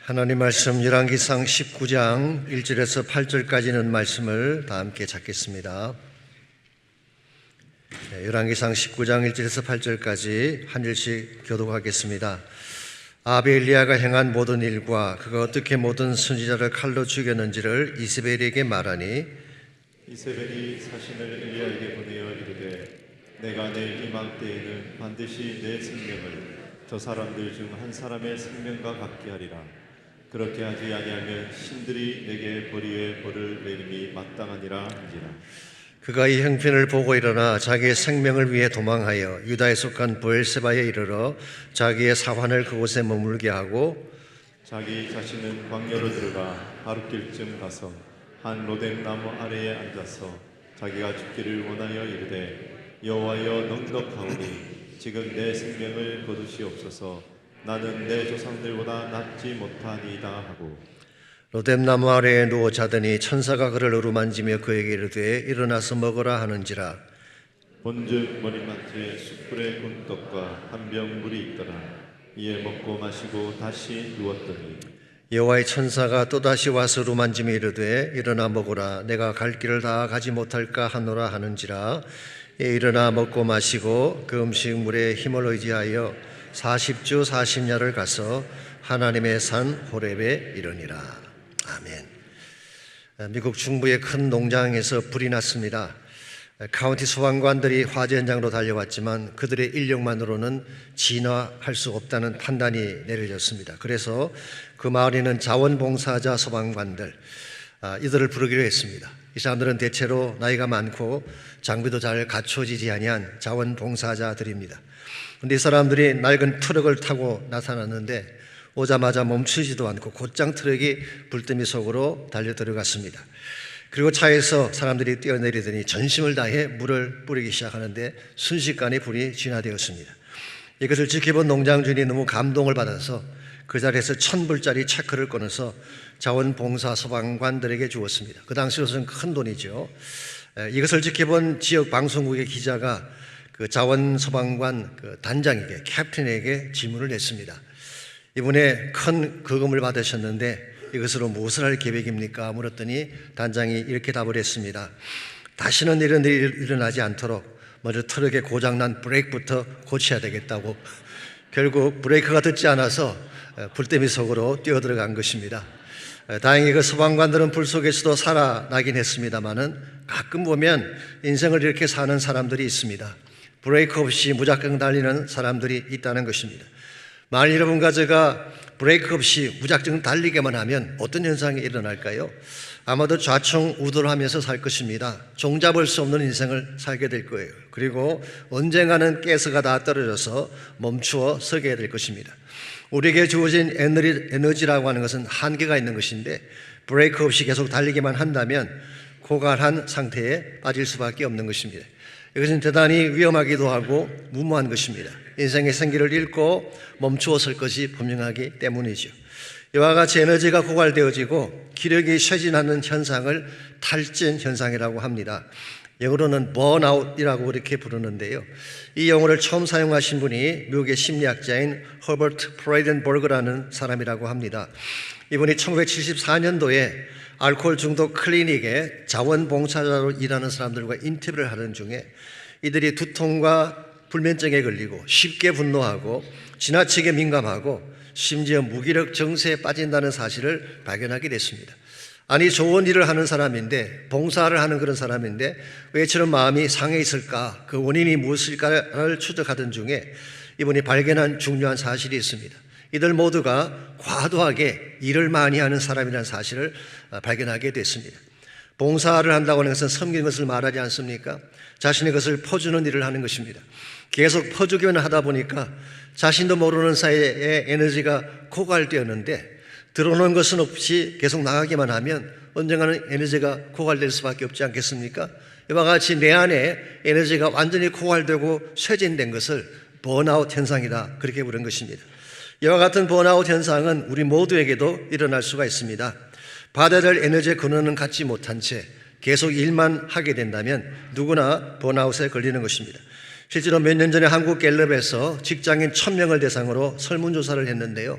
하나님 말씀 열왕기상 19장 1절에서 8절까지는 말씀을 다 함께 찾겠습니다. 열왕기상 19장 1절에서 8절까지 한 절씩 교독하겠습니다. 아합의 엘리야가 행한 모든 일과 그가 어떻게 모든 선지자를 칼로 죽였는지를 이세벨에게 말하니, 이세벨이 사신을 엘리야에게 보내어 이르되 내가 내 이맘때에는 반드시 내 생명을 저 사람들 중 한 사람의 생명과 같게 하리라. 그렇게 하지 아니하면 신들이 내게 벌이에 벌을 내림이 마땅하니라 한지라. 그가 이 형편을 보고 일어나 자기의 생명을 위해 도망하여 유다에 속한 브엘세바에 이르러 자기의 사환을 그곳에 머물게 하고 자기 자신은 광야로 들어가 하룻길쯤 가서 한 로뎀 나무 아래에 앉아서 자기가 죽기를 원하여 이르되 여호와여 넉넉하오니 지금 내 생명을 거두시옵소서. 나는 내 조상들보다 낫지 못하니이다 하고 로뎀 나무 아래에 누워 자더니 천사가 그를 어루만지며 그에게 이르되 일어나서 먹으라 하는지라. 본즉 머리맡에 숯불에 구운 떡과 한 병 물이 있더라. 이에 먹고 마시고 다시 누웠더니 여호와의 천사가 또다시 와서 어루만지며 이르되 일어나 먹으라. 내가 갈 길을 다 가지 못할까 하노라 하는지라. 이에 일어나 먹고 마시고 그 음식 물에 힘을 의지하여 40주 40야를 가서 하나님의 산 호렙에 이르니라. 아멘. 미국 중부의 큰 농장에서 불이 났습니다. 카운티 소방관들이 화재 현장으로 달려왔지만 그들의 인력만으로는 진화할 수 없다는 판단이 내려졌습니다. 그래서 그 마을에는 자원봉사자 소방관들, 이들을 부르기로 했습니다. 이 사람들은 대체로 나이가 많고 장비도 잘 갖춰지지 아니한 자원봉사자들입니다. 그런데 이 사람들이 낡은 트럭을 타고 나타났는데 오자마자 멈추지도 않고 곧장 트럭이 불더미 속으로 달려 들어갔습니다. 그리고 차에서 사람들이 뛰어내리더니 전심을 다해 물을 뿌리기 시작하는데 순식간에 불이 진화되었습니다. 이것을 지켜본 농장 주인이 너무 감동을 받아서 그 자리에서 1,000불짜리 체크를 꺼내서 자원봉사 소방관들에게 주었습니다. 그 당시로서는 큰 돈이죠. 이것을 지켜본 지역 방송국의 기자가 그 자원소방관 그 단장에게, 캡틴에게 질문을 냈습니다. 이번에 큰 거금을 받으셨는데 이것으로 무엇을 할 계획입니까? 물었더니 단장이 이렇게 답을 했습니다. 다시는 이런 일이 일어나지 않도록 먼저 트럭에 고장난 브레이크부터 고쳐야 되겠다고. 결국 브레이크가 듣지 않아서 불더미 속으로 뛰어들어간 것입니다. 다행히 그 소방관들은 불 속에서도 살아나긴 했습니다마는 가끔 보면 인생을 이렇게 사는 사람들이 있습니다. 브레이크 없이 무작정 달리는 사람들이 있다는 것입니다. 만일 여러분과 제가 브레이크 없이 무작정 달리게만 하면 어떤 현상이 일어날까요? 아마도 좌충우돌하면서 살 것입니다. 종잡을 수 없는 인생을 살게 될 거예요. 그리고 언젠가는 가스가 다 떨어져서 멈추어 서게 될 것입니다. 우리에게 주어진 에너지라고 하는 것은 한계가 있는 것인데 브레이크 없이 계속 달리기만 한다면 고갈한 상태에 빠질 수밖에 없는 것입니다. 이것은 대단히 위험하기도 하고 무모한 것입니다. 인생의 생기를 잃고 멈추어 설 것이 분명하기 때문이죠. 이와 같이 에너지가 고갈되어지고 기력이 쇠진하는 현상을 탈진 현상이라고 합니다. 영어로는 번아웃이라고 그렇게 부르는데요. 이 용어를 처음 사용하신 분이 미국의 심리학자인 허버트 프라이덴버그라는 사람이라고 합니다. 이분이 1974년도에 알코올 중독 클리닉에 자원봉사자로 일하는 사람들과 인터뷰를 하는 중에 이들이 두통과 불면증에 걸리고 쉽게 분노하고 지나치게 민감하고 심지어 무기력 정세에 빠진다는 사실을 발견하게 됐습니다. 아니, 좋은 일을 하는 사람인데, 봉사를 하는 그런 사람인데 왜 저런 마음이 상해 있을까? 그 원인이 무엇일까를 추적하던 중에 이분이 발견한 중요한 사실이 있습니다. 이들 모두가 과도하게 일을 많이 하는 사람이라는 사실을 발견하게 됐습니다. 봉사를 한다고 하는 것은 섬기는 것을 말하지 않습니까? 자신의 것을 퍼주는 일을 하는 것입니다. 계속 퍼주기만 하다 보니까 자신도 모르는 사이에 에너지가 고갈되었는데 들어오는 것은 없이 계속 나가기만 하면 언젠가는 에너지가 고갈될 수밖에 없지 않겠습니까? 이와 같이 내 안에 에너지가 완전히 고갈되고 쇠진된 것을 번아웃 현상이다, 그렇게 부른 것입니다. 이와 같은 번아웃 현상은 우리 모두에게도 일어날 수가 있습니다. 받아야 될 에너지의 근원은 갖지 못한 채 계속 일만 하게 된다면 누구나 번아웃에 걸리는 것입니다. 실제로 몇 년 전에 한국갤럽에서 직장인 1,000명을 대상으로 설문조사를 했는데요.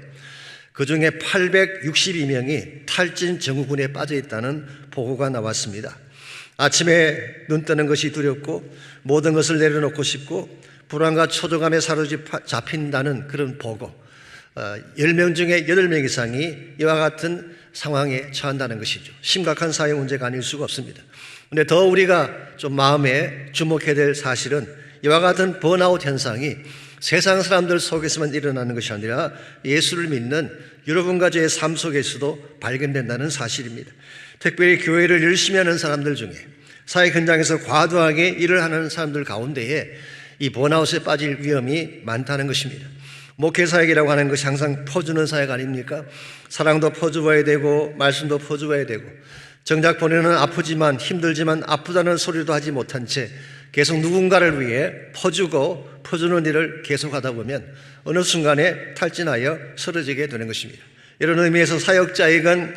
그중에 862명이 탈진 증후군에 빠져 있다는 보고가 나왔습니다. 아침에 눈 뜨는 것이 두렵고 모든 것을 내려놓고 싶고 불안과 초조감에 사로잡힌다는 그런 보고, 10명 중에 8명 이상이 이와 같은 상황에 처한다는 것이죠. 심각한 사회 문제가 아닐 수가 없습니다. 그런데 더 우리가 좀 마음에 주목해야 될 사실은 이와 같은 번아웃 현상이 세상 사람들 속에서만 일어나는 것이 아니라 예수를 믿는 여러분과 저의 삶 속에서도 발견된다는 사실입니다. 특별히 교회를 열심히 하는 사람들 중에 사회 현장에서 과도하게 일을 하는 사람들 가운데에 이 번아웃에 빠질 위험이 많다는 것입니다. 목회사역이라고 하는 것이 항상 퍼주는 사역 아닙니까? 사랑도 퍼주어야 되고 말씀도 퍼주어야 되고, 정작 본인은 아프지만 힘들지만 아프다는 소리도 하지 못한 채 계속 누군가를 위해 퍼주는 일을 계속하다 보면 어느 순간에 탈진하여 쓰러지게 되는 것입니다. 이런 의미에서 사역자이건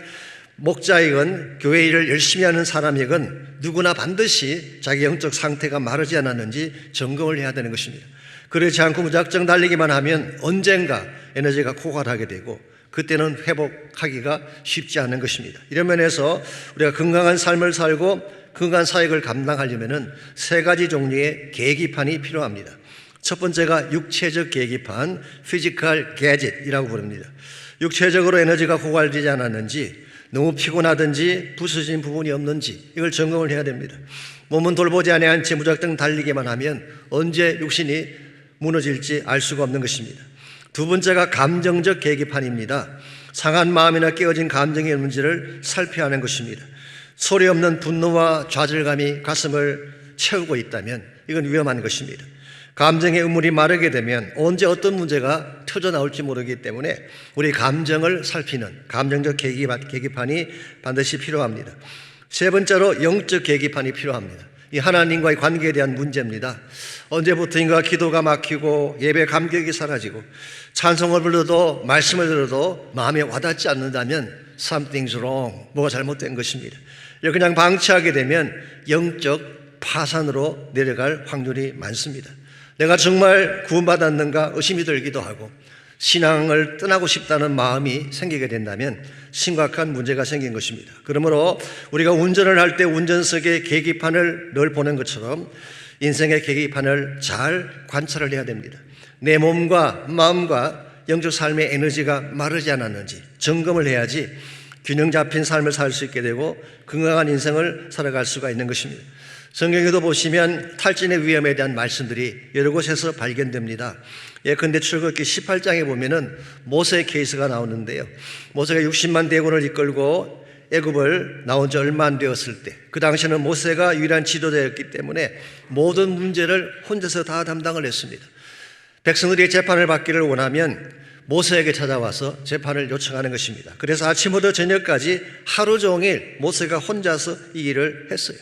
목자이건 교회 일을 열심히 하는 사람이건 누구나 반드시 자기 영적 상태가 마르지 않았는지 점검을 해야 되는 것입니다. 그렇지 않고 무작정 달리기만 하면 언젠가 에너지가 고갈하게 되고 그때는 회복하기가 쉽지 않은 것입니다. 이런 면에서 우리가 건강한 삶을 살고 건강한 사역을 감당하려면 3가지 종류의 계기판이 필요합니다. 첫 번째가 육체적 계기판, 피지컬 게짓이라고 부릅니다. 육체적으로 에너지가 고갈되지 않았는지, 너무 피곤하든지 부서진 부분이 없는지 이걸 점검을 해야 됩니다. 몸은 돌보지 아니한 채 무작정 달리기만 하면 언제 육신이 무너질지 알 수가 없는 것입니다. 두 번째가 감정적 계기판입니다. 상한 마음이나 깨어진 감정이 없는지를 살펴야 하는 것입니다. 소리 없는 분노와 좌절감이 가슴을 채우고 있다면 이건 위험한 것입니다. 감정의 우물이 마르게 되면 언제 어떤 문제가 터져나올지 모르기 때문에 우리 감정을 살피는 감정적 계기판이 반드시 필요합니다. 세 번째로 영적 계기판이 필요합니다. 이 하나님과의 관계에 대한 문제입니다. 언제부터인가 기도가 막히고 예배 감격이 사라지고 찬송을 불러도 말씀을 들어도 마음에 와닿지 않는다면 something's wrong, 뭐가 잘못된 것입니다. 그냥 방치하게 되면 영적 파산으로 내려갈 확률이 많습니다. 내가 정말 구원받았는가 의심이 들기도 하고 신앙을 떠나고 싶다는 마음이 생기게 된다면 심각한 문제가 생긴 것입니다. 그러므로 우리가 운전을 할 때 운전석에 계기판을 늘 보는 것처럼 인생의 계기판을 잘 관찰을 해야 됩니다. 내 몸과 마음과 영적 삶의 에너지가 마르지 않았는지 점검을 해야지 균형 잡힌 삶을 살 수 있게 되고 건강한 인생을 살아갈 수가 있는 것입니다. 성경에도 보시면 탈진의 위험에 대한 말씀들이 여러 곳에서 발견됩니다. 예컨대 출애굽기 18장에 보면은 모세의 케이스가 나오는데요. 모세가 60만 대군을 이끌고 애굽을 나온 지 얼마 안 되었을 때, 그 당시에는 모세가 유일한 지도자였기 때문에 모든 문제를 혼자서 다 담당을 했습니다. 백성들이 재판을 받기를 원하면 모세에게 찾아와서 재판을 요청하는 것입니다. 그래서 아침부터 저녁까지 하루 종일 모세가 혼자서 이 일을 했어요.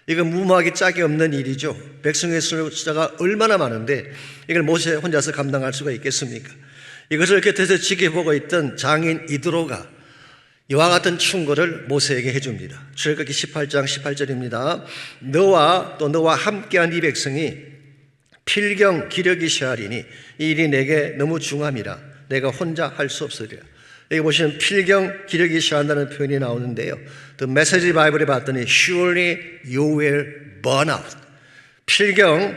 이건 무모하기 짝이 없는 일이죠. 백성의 숫자가 얼마나 많은데 이걸 모세 혼자서 감당할 수가 있겠습니까? 이것을 곁에서 지켜보고 있던 장인 이드로가 이와 같은 충고를 모세에게 해줍니다. 출애굽기 18장 18절입니다. 너와 함께한 이 백성이 필경 기력이 쇠하리니 이 일이 내게 너무 중함이라 내가 혼자 할 수 없으리라. 여기 보시면 필경 기력이 쇠한다는 표현이 나오는데요. The Message Bible에 봤더니 Surely you will burn out. 필경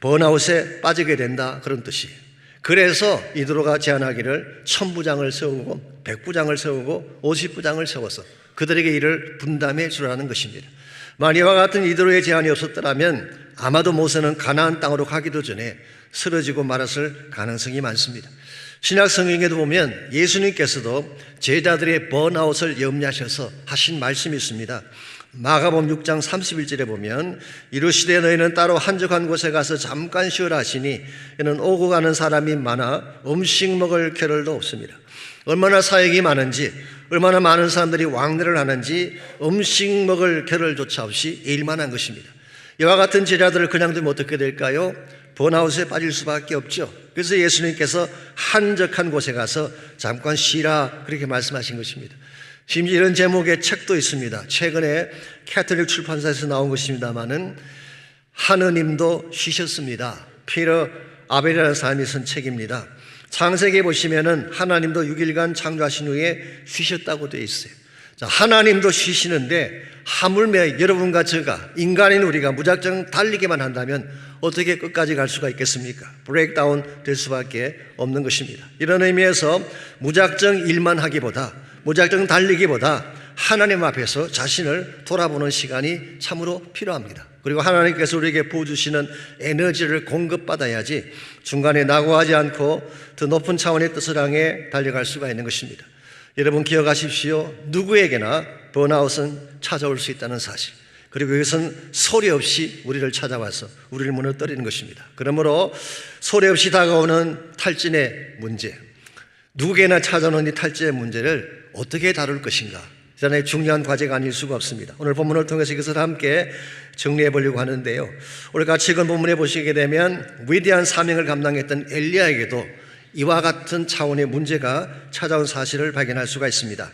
번아웃에 빠지게 된다, 그런 뜻이에요. 그래서 이드로가 제안하기를 1000부장을 세우고 100부장을 세우고 50부장을 세워서 그들에게 일을 분담해 주라는 것입니다. 만약 이와 같은 이드로의 제안이 없었더라면 아마도 모세는 가나안 땅으로 가기도 전에 쓰러지고 말았을 가능성이 많습니다. 신약 성경에도 보면 예수님께서도 제자들의 번아웃을 염려하셔서 하신 말씀이 있습니다. 마가복음 6장 31절에 보면 이르시되 너희는 따로 한적한 곳에 가서 잠깐 쉬어라 하시니 이는 오고 가는 사람이 많아 음식 먹을 겨를도 없습니다. 얼마나 사역이 많은지, 얼마나 많은 사람들이 왕래를 하는지 음식 먹을 겨를조차 없이 일만 한 것입니다. 이와 같은 제자들을 그냥 두면 어떻게 될까요? 번아웃에 빠질 수밖에 없죠. 그래서 예수님께서 한적한 곳에 가서 잠깐 쉬라, 그렇게 말씀하신 것입니다. 심지어 이런 제목의 책도 있습니다. 최근에 캐톨릭 출판사에서 나온 것입니다마는 하느님도 쉬셨습니다. 피터 아벨이라는 사람이 쓴 책입니다. 창세기에 보시면은 하나님도 6일간 창조하신 후에 쉬셨다고 되어 있어요. 자, 하나님도 쉬시는데 하물며 여러분과 제가 인간인 우리가 무작정 달리기만 한다면 어떻게 끝까지 갈 수가 있겠습니까? 브레이크다운 될 수밖에 없는 것입니다. 이런 의미에서 무작정 일만 하기보다, 무작정 달리기보다 하나님 앞에서 자신을 돌아보는 시간이 참으로 필요합니다. 그리고 하나님께서 우리에게 부어주시는 에너지를 공급받아야지 중간에 낙오하지 않고 더 높은 차원의 뜻을 향해 달려갈 수가 있는 것입니다. 여러분 기억하십시오. 누구에게나 번아웃은 찾아올 수 있다는 사실. 그리고 이것은 소리 없이 우리를 찾아와서 우리를 무너뜨리는 것입니다. 그러므로 소리 없이 다가오는 탈진의 문제, 누구에게나 찾아오는 이 탈진의 문제를 어떻게 다룰 것인가, 대단히 중요한 과제가 아닐 수가 없습니다. 오늘 본문을 통해서 이것을 함께 정리해 보려고 하는데요. 오늘 같이 읽은 본문에 보시게 되면 위대한 사명을 감당했던 엘리야에게도 이와 같은 차원의 문제가 찾아온 사실을 발견할 수가 있습니다.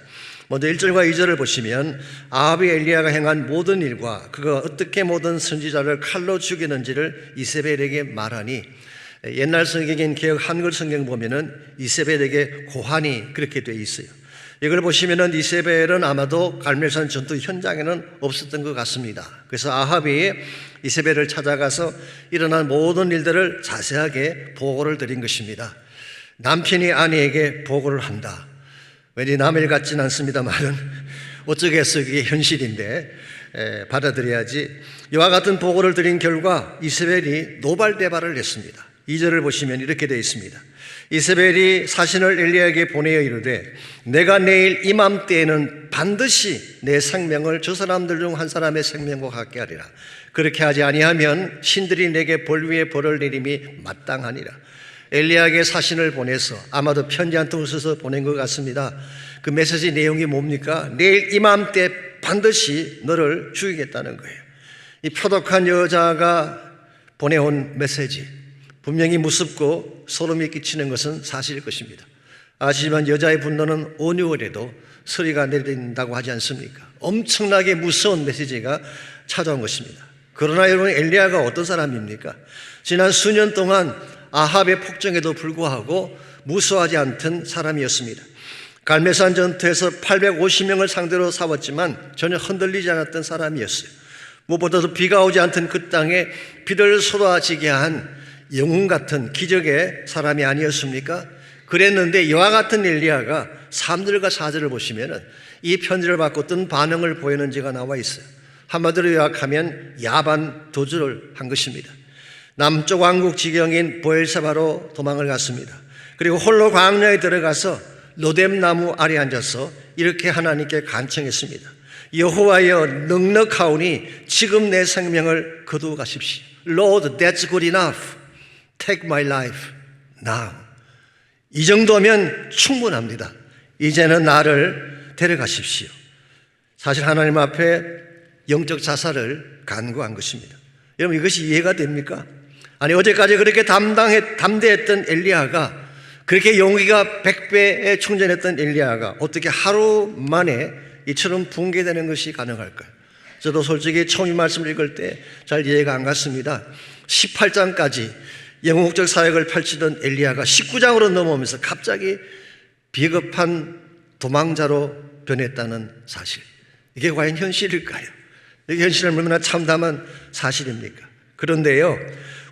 먼저 1절과 2절을 보시면 아합이 엘리야가 행한 모든 일과 그가 어떻게 모든 선지자를 칼로 죽이는지를 이세벨에게 말하니, 옛날 성경인 개역 한글 성경 보면은 이세벨에게 고하니 그렇게 되어 있어요. 이걸 보시면은 이세벨은 아마도 갈멜산 전투 현장에는 없었던 것 같습니다. 그래서 아합이 이세벨을 찾아가서 일어난 모든 일들을 자세하게 보고를 드린 것입니다. 남편이 아내에게 보고를 한다. 왠지 남의 일 같진 않습니다만은 어쩌겠어, 그게 현실인데 받아들여야지. 이와 같은 보고를 드린 결과 이세벨이 노발대발을 했습니다. 2절을 보시면 이렇게 되어 있습니다. 이세벨이 사신을 엘리야에게 보내어 이르되 내가 내일 이맘때에는 반드시 내 생명을 저 사람들 중 한 사람의 생명과 같게 하리라. 그렇게 하지 아니하면 신들이 내게 벌 위에 벌을 내림이 마땅하니라. 엘리야에게 사신을 보내서 아마도 편지 한 통을 써서 보낸 것 같습니다. 그 메시지 내용이 뭡니까? 내일 이맘때 반드시 너를 죽이겠다는 거예요. 이 표독한 여자가 보내온 메시지, 분명히 무섭고 소름이 끼치는 것은 사실일 것입니다. 아시지만 여자의 분노는 온유월에도 소리가 내린다고 하지 않습니까? 엄청나게 무서운 메시지가 찾아온 것입니다. 그러나 여러분, 엘리야가 어떤 사람입니까? 지난 수년 동안 아합의 폭정에도 불구하고 무수하지 않던 사람이었습니다. 갈멜산 전투에서 850명을 상대로 싸웠지만 전혀 흔들리지 않았던 사람이었어요. 무엇보다도 비가 오지 않던 그 땅에 비를 쏟아지게 한 영웅 같은 기적의 사람이 아니었습니까? 그랬는데 이와 같은 엘리야가 3절과 4절을 보시면 이 편지를 받고 어떤 반응을 보였는지가 나와 있어요. 한마디로 요약하면 야반 도주를 한 것입니다. 남쪽 왕국 지경인 보엘사바로 도망을 갔습니다. 그리고 홀로 광야에 들어가서 로뎀나무 아래 앉아서 이렇게 하나님께 간청했습니다. 여호와여, 넉넉하오니 지금 내 생명을 거두어 가십시오. Lord, that's good enough. Take my life now. 이 정도면 충분합니다. 이제는 나를 데려가십시오. 사실 하나님 앞에 영적 자살을 간구한 것입니다. 여러분, 이것이 이해가 됩니까? 아니, 어제까지 그렇게 담대했던 엘리야가, 그렇게 용기가 100배에 충전했던 엘리야가 어떻게 하루 만에 이처럼 붕괴되는 것이 가능할까요? 저도 솔직히 처음 이 말씀을 읽을 때 잘 이해가 안 갔습니다. 18장까지 영웅적 사역을 펼치던 엘리야가 19장으로 넘어오면서 갑자기 비겁한 도망자로 변했다는 사실. 이게 과연 현실일까요? 이게 현실을 얼마나 참담한 사실입니까? 그런데요,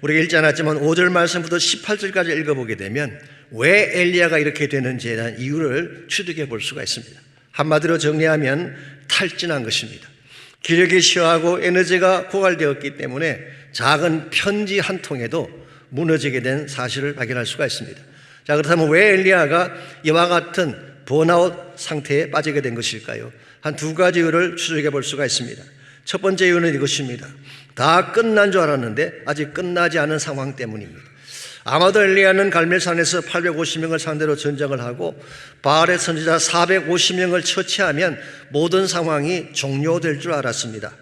우리가 읽지 않았지만 5절 말씀부터 18절까지 읽어보게 되면 왜 엘리야가 이렇게 되는지에 대한 이유를 추측해 볼 수가 있습니다. 한마디로 정리하면 탈진한 것입니다. 기력이 쇠하고 에너지가 고갈되었기 때문에 작은 편지 한 통에도 무너지게 된 사실을 발견할 수가 있습니다. 자, 그렇다면 왜 엘리야가 이와 같은 번아웃 상태에 빠지게 된 것일까요? 한 두 가지 이유를 추측해 볼 수가 있습니다. 첫 번째 이유는 이것입니다. 다 끝난 줄 알았는데 아직 끝나지 않은 상황 때문입니다. 아마도 엘리야는 갈멜산에서 850명을 상대로 전쟁을 하고 바알의 선지자 450명을 처치하면 모든 상황이 종료될 줄 알았습니다.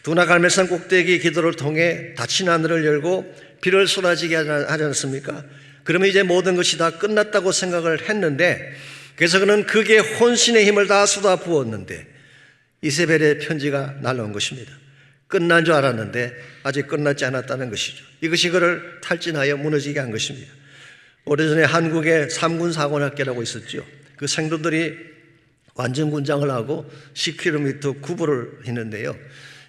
두나 갈멜산 꼭대기 기도를 통해 닫힌 하늘을 열고 비를 쏟아지게 하지 않습니까? 그러면 이제 모든 것이 다 끝났다고 생각을 했는데, 그래서 그는 극의 혼신의 힘을 다 쏟아 부었는데 이세벨의 편지가 날라온 것입니다. 끝난 줄 알았는데 아직 끝나지 않았다는 것이죠. 이것이 그를 탈진하여 무너지게 한 것입니다. 오래전에 한국에 3군 사관학교라고 있었죠. 그 생도들이 완전 군장을 하고 10km 구보를 했는데요.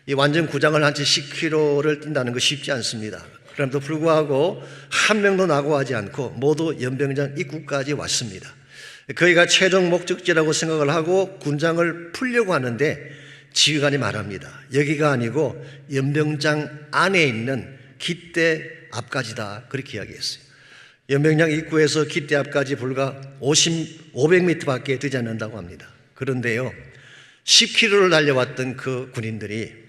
이 완전 구장을 한 채 10km를 뛴다는 거 쉽지 않습니다. 그럼에도 불구하고 한 명도 낙오하지 않고 모두 연병장 입구까지 왔습니다. 거기가 최종 목적지라고 생각을 하고 군장을 풀려고 하는데 지휘관이 말합니다. 여기가 아니고 연병장 안에 있는 깃대 앞까지다, 그렇게 이야기했어요. 연병장 입구에서 깃대 앞까지 불과 500m밖에 되지 않는다고 합니다. 그런데요, 10km를 달려왔던 그 군인들이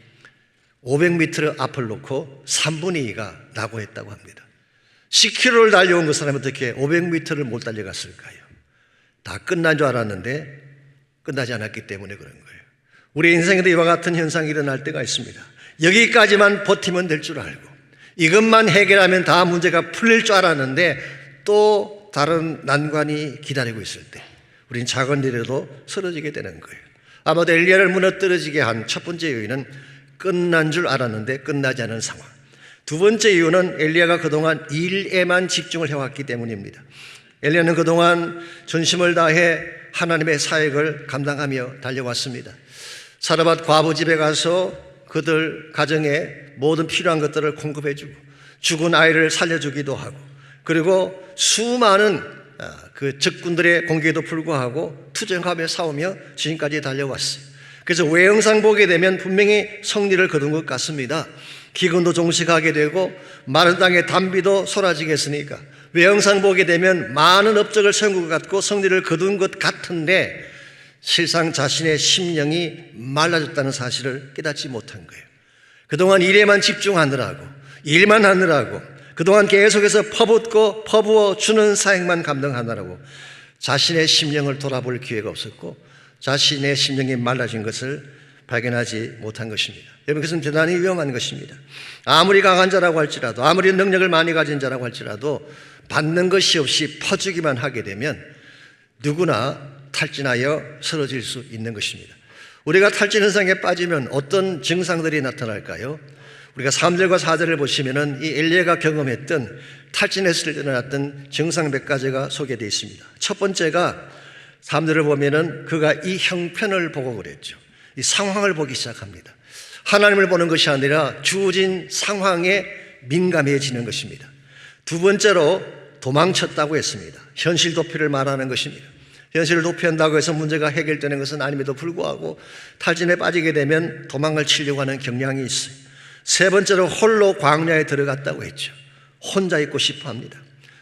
500m를 앞을 놓고 3분의 2가 낙오했다고 합니다. 10km를 달려온 그 사람이 어떻게 500m를 못 달려갔을까요? 다 끝난 줄 알았는데 끝나지 않았기 때문에 그런 거예요. 우리 인생에도 이와 같은 현상이 일어날 때가 있습니다. 여기까지만 버티면 될 줄 알고 이것만 해결하면 다 문제가 풀릴 줄 알았는데 또 다른 난관이 기다리고 있을 때 우린 작은 일에도 쓰러지게 되는 거예요. 아마도 엘리야를 무너뜨리게 한 첫 번째 요인은 끝난 줄 알았는데 끝나지 않은 상황. 두 번째 이유는 엘리야가 그동안 일에만 집중을 해왔기 때문입니다. 엘리야는 그동안 전심을 다해 하나님의 사역을 감당하며 달려왔습니다. 사르밧 과부 집에 가서 그들 가정에 모든 필요한 것들을 공급해주고 죽은 아이를 살려주기도 하고 그리고 수많은 그 적군들의 공격에도 불구하고 투쟁하며 싸우며 지금까지 달려왔어요. 그래서 외형상 보게 되면 분명히 승리를 거둔 것 같습니다. 기근도 종식하게 되고 마른 땅의 단비도 쏟아지겠으니까 외형상 보게 되면 많은 업적을 세운 것 같고 승리를 거둔 것 같은데 실상 자신의 심령이 말라졌다는 사실을 깨닫지 못한 거예요. 그동안 일에만 집중하느라고 일만 하느라고 그동안 계속해서 퍼부어 주는 사역만 감당하느라고 자신의 심령을 돌아볼 기회가 없었고 자신의 심령이 말라진 것을 발견하지 못한 것입니다. 여러분, 그것은 대단히 위험한 것입니다. 아무리 강한 자라고 할지라도 아무리 능력을 많이 가진 자라고 할지라도 받는 것이 없이 퍼주기만 하게 되면 누구나 탈진하여 쓰러질 수 있는 것입니다. 우리가 탈진 현상에 빠지면 어떤 증상들이 나타날까요? 우리가 3절과 4절을 보시면은 이 엘리야가 경험했던 탈진했을 때 일어났던 증상 몇 가지가 소개되어 있습니다. 첫 번째가 3절을 보면은 그가 이 형편을 보고 그랬죠. 이 상황을 보기 시작합니다. 하나님을 보는 것이 아니라 주어진 상황에 민감해지는 것입니다. 두 번째로 도망쳤다고 했습니다. 현실 도피를 말하는 것입니다. 현실을 도피한다고 해서 문제가 해결되는 것은 아님에도 불구하고 탈진에 빠지게 되면 도망을 치려고 하는 경향이 있어요. 세 번째로 홀로 광야에 들어갔다고 했죠. 혼자 있고 싶어 합니다.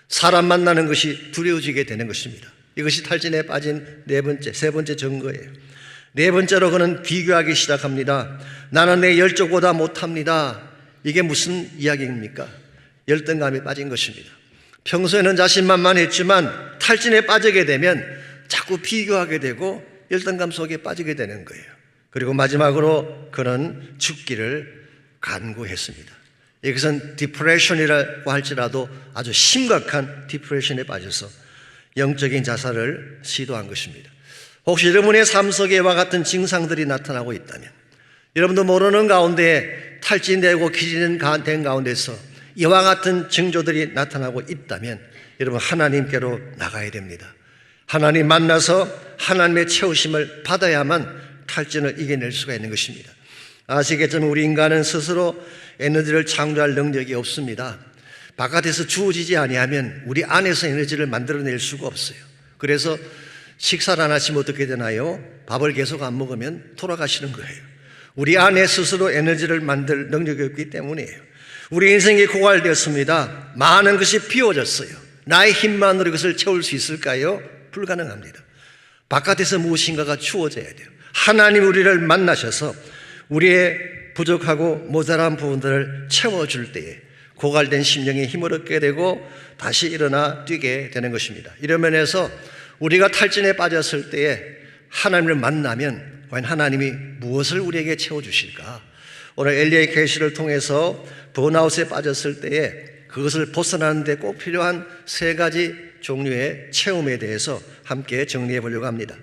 사람 만나는 것이 두려워지게 되는 것입니다. 이것이 탈진에 빠진 세 번째 증거예요. 네 번째로 그는 비교하기 시작합니다. 나는 내 열조보다 못합니다. 이게 무슨 이야기입니까? 열등감에 빠진 것입니다. 평소에는 자신만만했지만 탈진에 빠지게 되면 자꾸 비교하게 되고 열등감 속에 빠지게 되는 거예요. 그리고 마지막으로 그는 죽기를 간구했습니다. 이것은 디프레션이라고 할지라도 아주 심각한 디프레션에 빠져서 영적인 자살을 시도한 것입니다. 혹시 여러분의 삶 속에 이와 같은 증상들이 나타나고 있다면 여러분도 모르는 가운데 탈진되고 기진된 가운데서 이와 같은 징조들이 나타나고 있다면 여러분 하나님께로 나가야 됩니다. 하나님 만나서 하나님의 채우심을 받아야만 탈진을 이겨낼 수가 있는 것입니다. 아시겠지만 우리 인간은 스스로 에너지를 창조할 능력이 없습니다. 바깥에서 주어지지 아니하면 우리 안에서 에너지를 만들어낼 수가 없어요. 그래서 식사를 안 하시면 어떻게 되나요? 밥을 계속 안 먹으면 돌아가시는 거예요. 우리 안에 스스로 에너지를 만들 능력이 없기 때문이에요. 우리 인생이 고갈되었습니다. 많은 것이 비워졌어요. 나의 힘만으로 이것을 채울 수 있을까요? 불가능합니다. 바깥에서 무엇인가가 주어져야 돼요. 하나님 우리를 만나셔서 우리의 부족하고 모자란 부분들을 채워줄 때에 고갈된 심령이 힘을 얻게 되고 다시 일어나 뛰게 되는 것입니다. 이런 면에서 우리가 탈진에 빠졌을 때에 하나님을 만나면 과연 하나님이 무엇을 우리에게 채워주실까? 오늘 엘리야의 계시를 통해서 번아웃에 빠졌을 때에 그것을 벗어나는 데 꼭 필요한 세 가지 종류의 체험에 대해서 함께 정리해 보려고 합니다.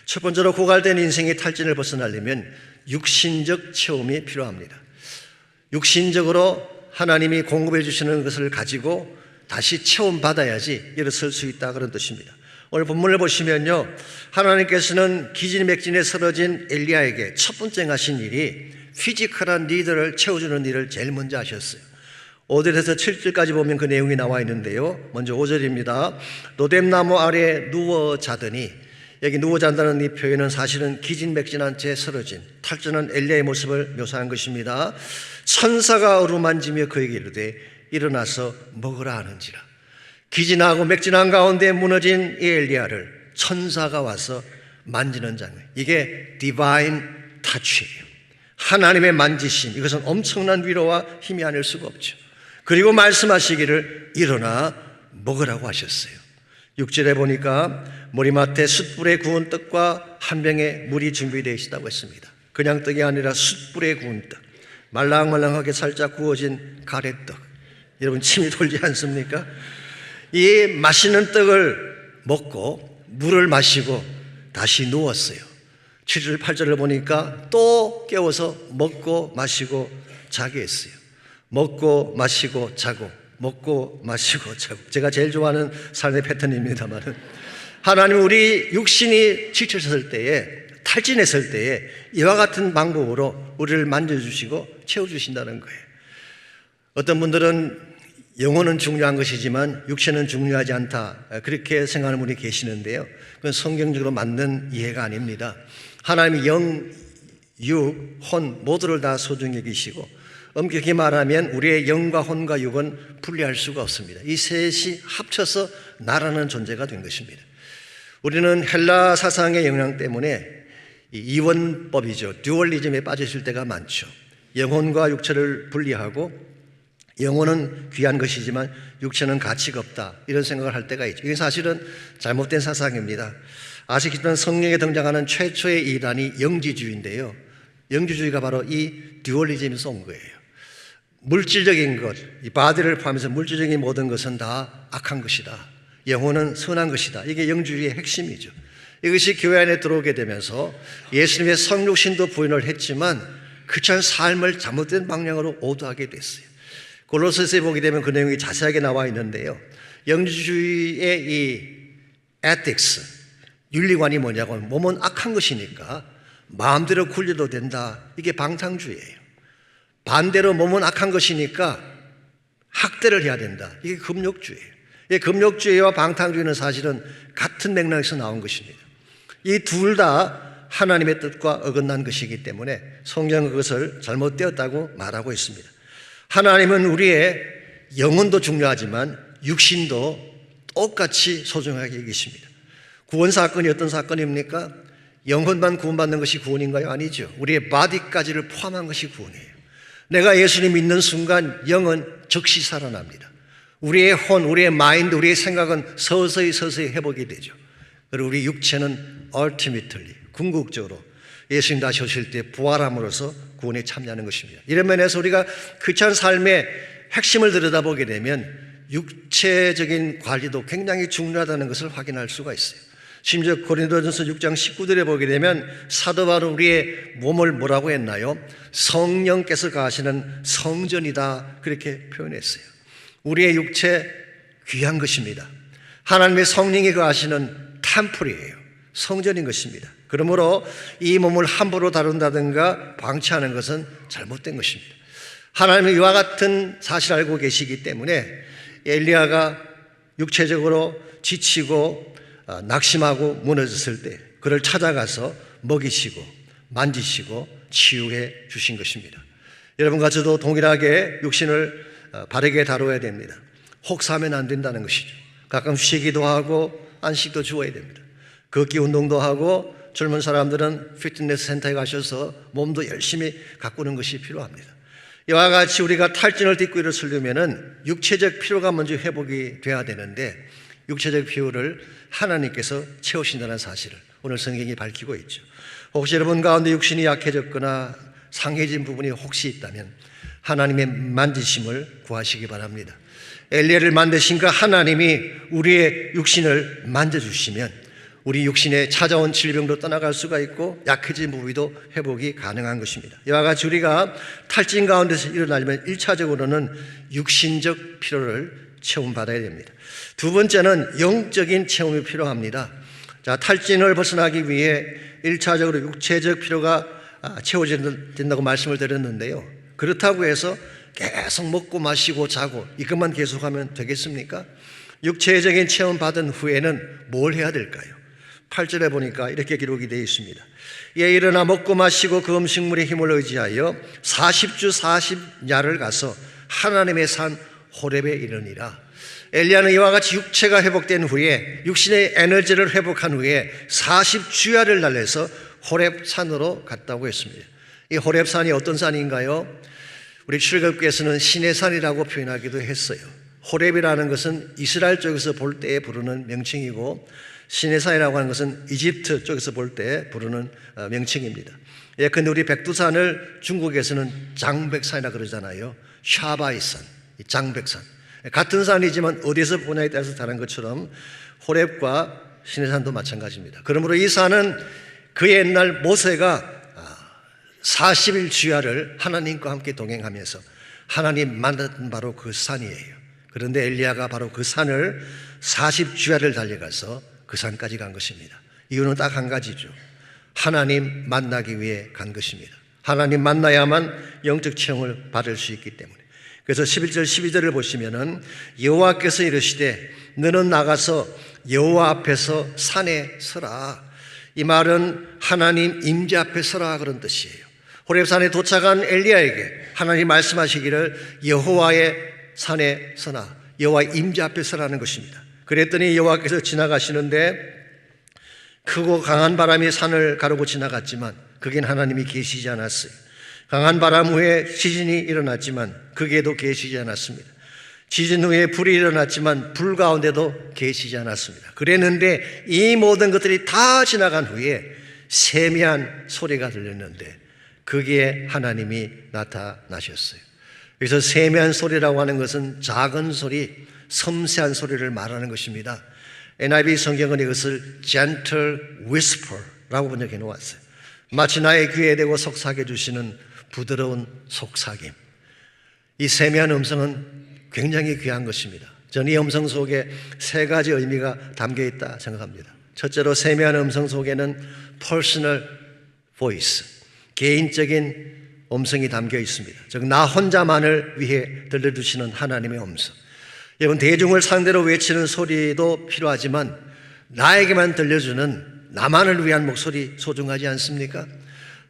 첫 번째로 고갈된 인생의 탈진을 벗어나려면 육신적 체험이 필요합니다. 육신적으로 하나님이 공급해 주시는 것을 가지고 다시 체험받아야지 일어설 수 있다, 그런 뜻입니다. 오늘 본문을 보시면요, 하나님께서는 기진맥진에 쓰러진 엘리야에게 첫 번째 하신 일이 피지컬한 니드를 채워주는 일을 제일 먼저 하셨어요. 5절에서 7절까지 보면 그 내용이 나와 있는데요, 먼저 5절입니다. 로뎀나무 아래에 누워 자더니, 여기 누워 잔다는 이 표현은 사실은 기진맥진한 채 쓰러진 탈전한 엘리야의 모습을 묘사한 것입니다. 천사가 어루만지며 그에게 이르되 일어나서 먹으라 하는지라. 기진하고 맥진한 가운데 무너진 이 엘리야를 천사가 와서 만지는 장면, 이게 디바인 타치예요. 하나님의 만지심, 이것은 엄청난 위로와 힘이 아닐 수가 없죠. 그리고 말씀하시기를 일어나 먹으라고 하셨어요. 6절에 보니까 머리맡에 숯불에 구운 떡과 한 병에 물이 준비되어 있다고 했습니다. 그냥 떡이 아니라 숯불에 구운 떡, 말랑말랑하게 살짝 구워진 가래떡. 여러분 침이 돌지 않습니까? 이 맛있는 떡을 먹고 물을 마시고 다시 누웠어요. 7절 8절을 보니까 또 깨워서 먹고 마시고 자게 했어요. 먹고 마시고 자고, 먹고 마시고 자고. 제가 제일 좋아하는 삶의 패턴입니다만, 하나님은 우리 육신이 지쳤을 때에, 탈진했을 때에 이와 같은 방법으로 우리를 만져주시고 채워주신다는 거예요. 어떤 분들은 영혼은 중요한 것이지만 육체는 중요하지 않다, 그렇게 생각하는 분이 계시는데요, 그건 성경적으로 맞는 이해가 아닙니다. 하나님이 영, 육, 혼 모두를 다 소중히 여기시고, 엄격히 말하면 우리의 영과 혼과 육은 분리할 수가 없습니다. 이 셋이 합쳐서 나라는 존재가 된 것입니다. 우리는 헬라 사상의 영향 때문에 이원법이죠, 듀얼리즘에 빠지실 때가 많죠. 영혼과 육체를 분리하고 영혼은 귀한 것이지만 육체는 가치가 없다, 이런 생각을 할 때가 있죠. 이게 사실은 잘못된 사상입니다. 아시겠지만 성경에 등장하는 최초의 이단이 영지주의인데요, 영지주의가 바로 이 듀얼리즘에서 온 거예요. 물질적인 것, 이 바디를 포함해서 물질적인 모든 것은 다 악한 것이다, 영혼은 선한 것이다, 이게 영주의의 핵심이죠. 이것이 교회 안에 들어오게 되면서 예수님의 성육신도 부인을 했지만 그처럼 삶을 잘못된 방향으로 오도하게 됐어요. 골로새서에 보게 되면 그 내용이 자세하게 나와 있는데요, 영주주의의 이 ethics, 윤리관이 뭐냐고 하면 몸은 악한 것이니까 마음대로 굴려도 된다, 이게 방탕주의예요. 반대로 몸은 악한 것이니까 학대를 해야 된다, 이게 금욕주의예요. 이 금욕주의와 방탕주의는 사실은 같은 맥락에서 나온 것입니다. 이 둘 다 하나님의 뜻과 어긋난 것이기 때문에 성경은 그것을 잘못되었다고 말하고 있습니다. 하나님은 우리의 영혼도 중요하지만 육신도 똑같이 소중하게 여기십니다. 구원 사건이 어떤 사건입니까? 영혼만 구원받는 것이 구원인가요? 아니죠. 우리의 바디까지를 포함한 것이 구원이에요. 내가 예수님 믿는 순간 영은 즉시 살아납니다. 우리의 혼, 우리의 마인드, 우리의 생각은 서서히 회복이 되죠. 그리고 우리 육체는 ultimately, 궁극적으로 예수님 다시 오실 때 부활함으로써 구원에 참여하는 것입니다. 이런 면에서 우리가 크리스찬 삶의 핵심을 들여다보게 되면 육체적인 관리도 굉장히 중요하다는 것을 확인할 수가 있어요. 심지어 고린도전서 6장 19절에 보게 되면 사도 바울은 우리의 몸을 뭐라고 했나요? 성령께서 가하시는 성전이다, 그렇게 표현했어요. 우리의 육체 귀한 것입니다. 하나님의 성령이 거하시는 템플이에요. 성전인 것입니다. 그러므로 이 몸을 함부로 다룬다든가 방치하는 것은 잘못된 것입니다. 하나님은 이와 같은 사실을 알고 계시기 때문에 엘리야가 육체적으로 지치고 낙심하고 무너졌을 때 그를 찾아가서 먹이시고 만지시고 치유해 주신 것입니다. 여러분과 저도 동일하게 육신을 바르게 다뤄야 됩니다. 혹사하면 안 된다는 것이죠. 가끔 쉬기도 하고 안식도 주어야 됩니다. 걷기 운동도 하고, 젊은 사람들은 피트니스 센터에 가셔서 몸도 열심히 가꾸는 것이 필요합니다. 이와 같이 우리가 탈진을 딛고 일어서려면 육체적 피로가 먼저 회복이 돼야 되는데 육체적 피로를 하나님께서 채우신다는 사실을 오늘 성경이 밝히고 있죠. 혹시 여러분 가운데 육신이 약해졌거나 상해진 부분이 혹시 있다면 하나님의 만지심을 구하시기 바랍니다. 엘리야를 만드신 그 하나님이 우리의 육신을 만져주시면 우리 육신에 찾아온 질병도 떠나갈 수가 있고 약해진 부위도 회복이 가능한 것입니다. 이와 같이 우리가 탈진 가운데서 일어나려면 1차적으로는 육신적 피로를 체험받아야 됩니다. 두 번째는 영적인 체험이 필요합니다. 자, 탈진을 벗어나기 위해 1차적으로 육체적 필요가 채워진다고 말씀을 드렸는데요. 그렇다고 해서 계속 먹고 마시고 자고 이것만 계속하면 되겠습니까? 육체적인 체험 받은 후에는 뭘 해야 될까요? 8절에 보니까 이렇게 기록이 되어 있습니다. 예, 일어나 먹고 마시고 그 음식물의 힘을 의지하여 40주 40야를 가서 하나님의 산 호렙에 이르니라. 엘리야는 이와 같이 육체가 회복된 후에 육신의 에너지를 회복한 후에 40주야를 달려서 호렙 산으로 갔다고 했습니다. 이 호렙 산이 어떤 산인가요? 우리 출애굽기에서는 신의 산이라고 표현하기도 했어요. 호렙이라는 것은 이스라엘 쪽에서 볼 때에 부르는 명칭이고 신의 산이라고 하는 것은 이집트 쪽에서 볼 때 부르는 명칭입니다. 예컨대 우리 백두산을 중국에서는 장백산이라고 그러잖아요. 샤바이산, 장백산. 같은 산이지만 어디서 보냐에 따라서 다른 것처럼 호렙과 신의 산도 마찬가지입니다. 그러므로 이 산은 그 옛날 모세가 40일 주야를 하나님과 함께 동행하면서 하나님 만났던 바로 그 산이에요. 그런데 엘리야가 바로 그 산을 40주야를 달려가서 그 산까지 간 것입니다. 이유는 딱 한 가지죠. 하나님 만나기 위해 간 것입니다. 하나님 만나야만 영적 체험을 받을 수 있기 때문에. 그래서 11절 12절을 보시면은 여호와께서 이르시되 너는 나가서 여호와 앞에서 산에 서라. 이 말은 하나님 임재 앞에 서라 그런 뜻이에요. 호렙산에 도착한 엘리야에게 하나님 말씀하시기를 여호와의 산에 서라, 여호와의 임재 앞에 서라는 것입니다. 그랬더니 여호와께서 지나가시는데 크고 강한 바람이 산을 가르고 지나갔지만 거긴 하나님이 계시지 않았어요. 강한 바람 후에 지진이 일어났지만 거기에도 계시지 않았습니다. 지진 후에 불이 일어났지만 불 가운데도 계시지 않았습니다. 그랬는데 이 모든 것들이 다 지나간 후에 세미한 소리가 들렸는데 거기에 하나님이 나타나셨어요. 그래서 세미한 소리라고 하는 것은 작은 소리, 섬세한 소리를 말하는 것입니다. NIV 성경은 이것을 gentle whisper라고 번역해 놓았어요. 마치 나의 귀에 대고 속삭여 주시는 부드러운 속삭임. 이 세미한 음성은 굉장히 귀한 것입니다. 저는 이 음성 속에 세 가지 의미가 담겨 있다 생각합니다. 첫째로 세미한 음성 속에는 personal voice, 개인적인 음성이 담겨 있습니다. 즉 나 혼자만을 위해 들려주시는 하나님의 음성. 여러분, 대중을 상대로 외치는 소리도 필요하지만 나에게만 들려주는 나만을 위한 목소리 소중하지 않습니까?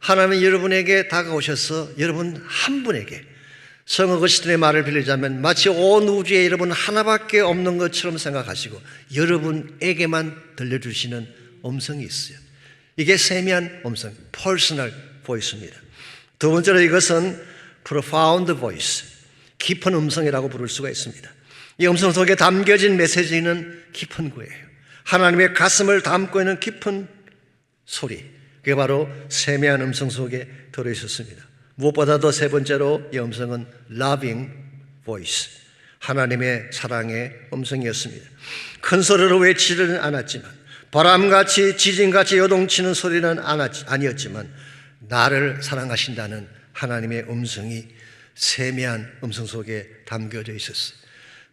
하나님은 여러분에게 다가오셔서 여러분 한 분에게, 성 어거스틴의 말을 빌리자면 마치 온 우주에 여러분 하나밖에 없는 것처럼 생각하시고 여러분에게만 들려주시는 음성이 있어요. 이게 세미한 음성, personal voice입니다. 두 번째로 이것은 profound voice, 깊은 음성이라고 부를 수가 있습니다. 이 음성 속에 담겨진 메시지는 깊은 거예요. 하나님의 가슴을 담고 있는 깊은 소리, 그게 바로 세미한 음성 속에 들어있었습니다. 무엇보다도 세 번째로 이 음성은 loving voice, 하나님의 사랑의 음성이었습니다. 큰 소리로 외치지는 않았지만, 바람같이 지진같이 요동치는 소리는 아니었지만 나를 사랑하신다는 하나님의 음성이 세미한 음성 속에 담겨져 있었어요.